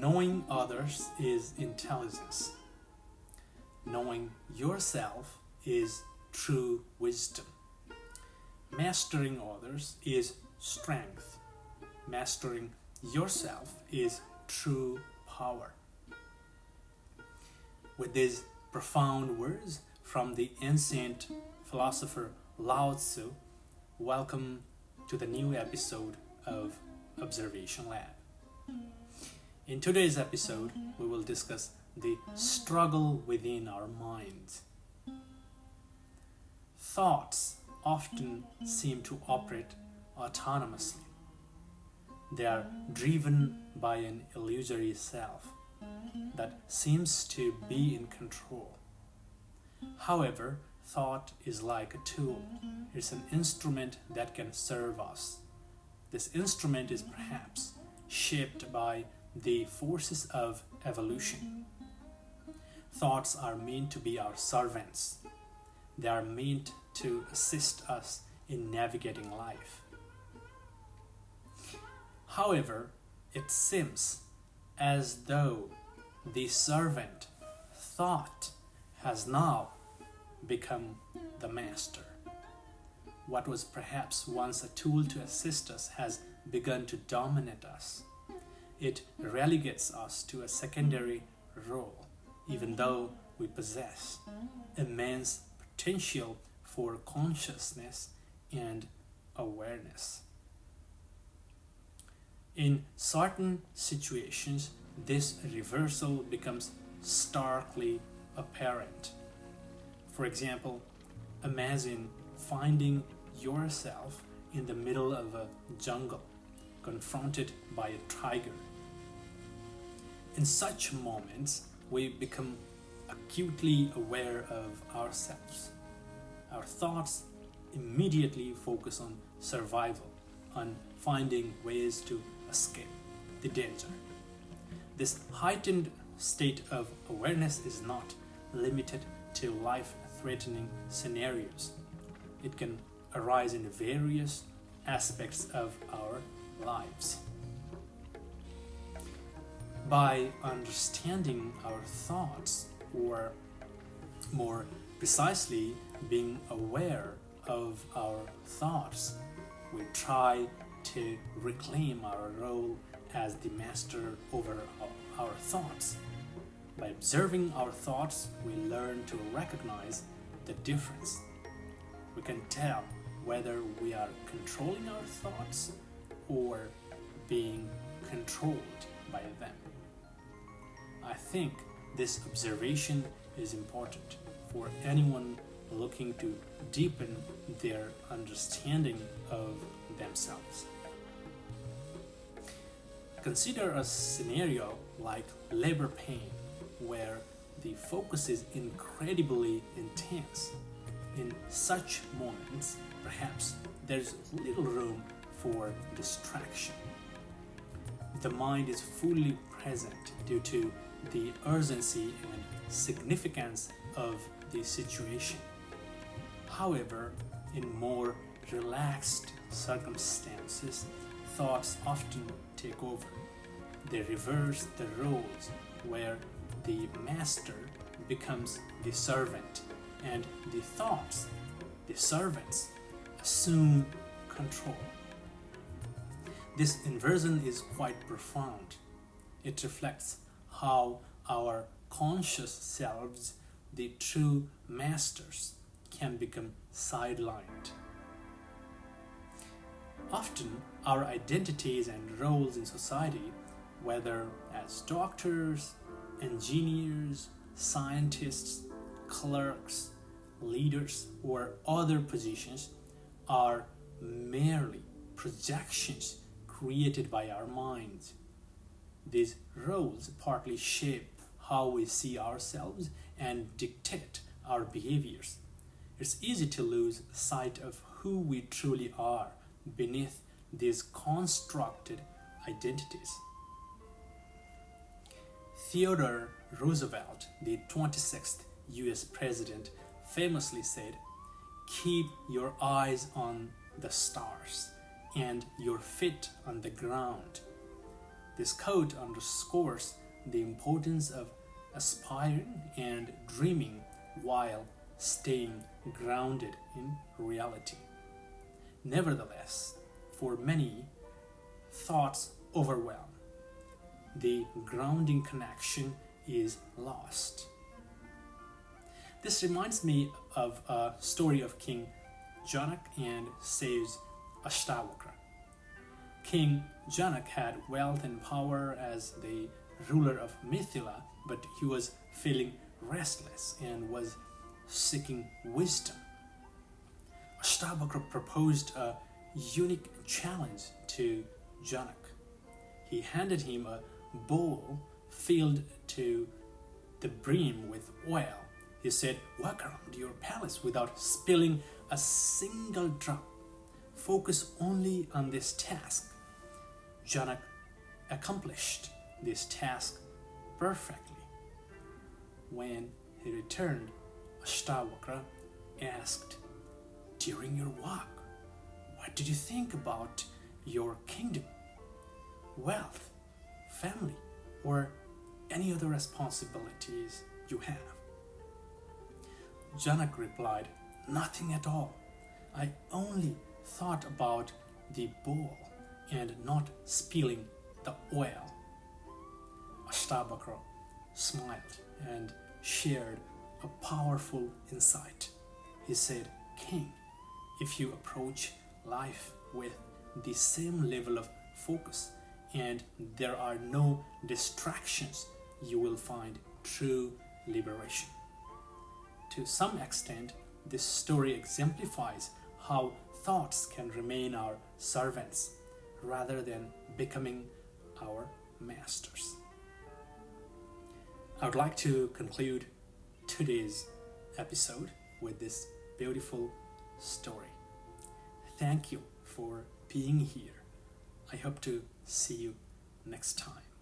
Knowing others is intelligence. Knowing yourself is true wisdom. Mastering others is strength. Mastering yourself is true power. With these profound words from the ancient philosopher Lao Tzu, welcome to the new episode of Observation Lab. In today's episode, we will discuss the struggle within our minds. Thoughts often seem to operate autonomously. They are driven by an illusory self that seems to be in control. However, thought is like a tool. It's an instrument that can serve us. This instrument is perhaps shaped by the forces of evolution. Thoughts are meant to be our servants. They are meant to assist us in navigating life. However, it seems as though the servant thought has now become the master. What was perhaps once a tool to assist us has begun to dominate us. It relegates us to a secondary role, even though we possess immense potential for consciousness and awareness. In certain situations, this reversal becomes starkly apparent. For example, imagine finding yourself in the middle of a jungle, confronted by a tiger. In such moments, we become acutely aware of ourselves. Our thoughts immediately focus on survival, on finding ways to escape the danger. This heightened state of awareness is not limited to life-threatening scenarios. It can arise in various aspects of our lives. By understanding our thoughts, or more precisely, being aware of our thoughts, we try to reclaim our role as the master over our thoughts. By observing our thoughts, we learn to recognize the difference. We can tell whether we are controlling our thoughts or being controlled by them. I think this observation is important for anyone looking to deepen their understanding of themselves. Consider a scenario like labor pain, where the focus is incredibly intense. In such moments, perhaps there's little room for distraction. The mind is fully present due to the urgency and significance of the situation. However, in more relaxed circumstances, thoughts often take over. They reverse the roles where the master becomes the servant and the thoughts, the servants, assume control. This inversion is quite profound. It reflects how our conscious selves, the true masters, can become sidelined. Often, our identities and roles in society, whether as doctors, engineers, scientists, clerks, leaders, or other positions, are merely projections created by our minds. These roles partly shape how we see ourselves and dictate our behaviors. It's easy to lose sight of who we truly are beneath these constructed identities. Theodore Roosevelt, the 26th US president, famously said, "Keep your eyes on the stars and your feet on the ground." This quote underscores the importance of aspiring and dreaming while staying grounded in reality. Nevertheless, for many, thoughts overwhelm. The grounding connection is lost. This reminds me of a story of King Janak and saves Ashtavakra. King Janak had wealth and power as the ruler of Mithila, but he was feeling restless and was seeking wisdom. Ashtavakra proposed a unique challenge to Janak. He handed him a bowl filled to the brim with oil. He said, "Walk around your palace without spilling a single drop. Focus only on this task." Janak accomplished this task perfectly. When he returned, Ashtavakra asked, "During your walk, what did you think about your kingdom, wealth, family, or any other responsibilities you have?" Janak replied, "Nothing at all. I only thought about the bowl and not spilling the oil." Ashtavakra smiled and shared a powerful insight. He said, "King, if you approach life with the same level of focus and there are no distractions, you will find true liberation." To some extent, this story exemplifies how thoughts can remain our servants rather than becoming our masters. I would like to conclude today's episode with this beautiful story. Thank you for being here. I hope to see you next time.